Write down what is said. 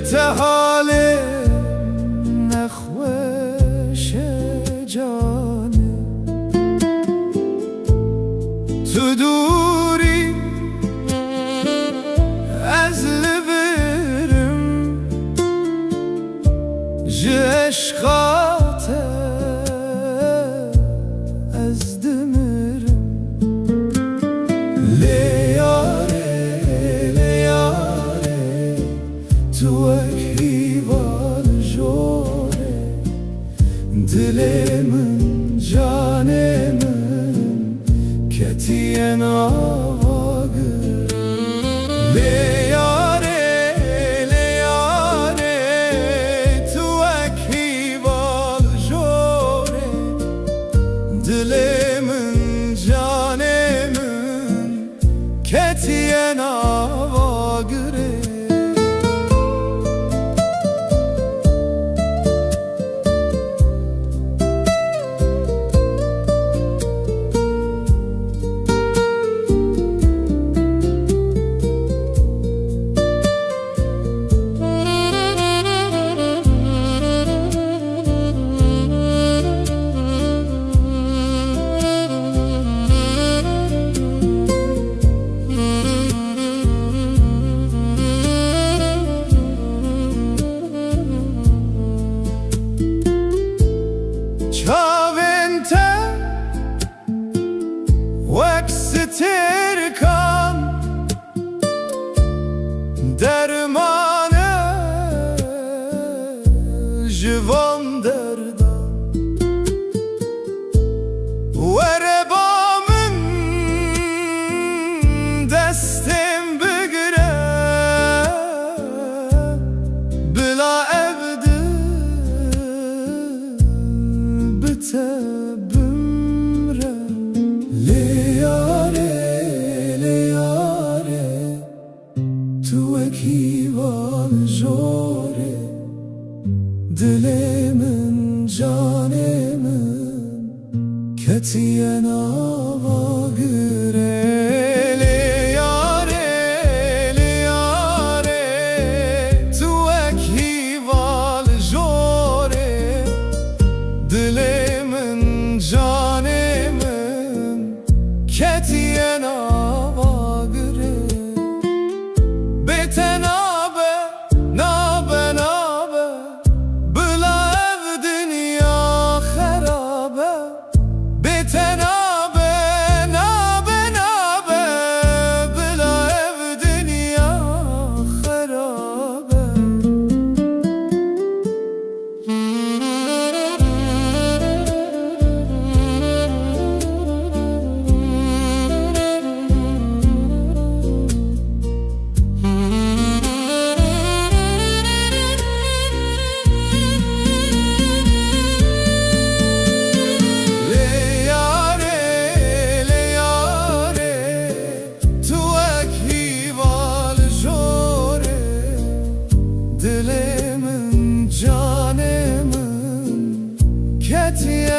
بته حال نخوش جانه تو دوری از لبرم عشقات از دمرم لیاره لیاره تو اکیوان جوره دل من جان من کتیه ناواگر لیاره لیاره تو اکیوان جوره دل من جان من کتیه ناواگره چاوینته وکس ترکان درمانه جوان دردان وره با من دستم بگیره بلا تبمره لیاره لیاره تو اکیوان جوره دل من جان من کتیه ناواگره لیاره لیاره تو اکیوان جوره دل جان من کتیه ناواگره بته نابه نابه نابه بلا اف دنیا خرابه بته نابه نابه نابه بلا اف دنیا خرابه دل من جان من کتیه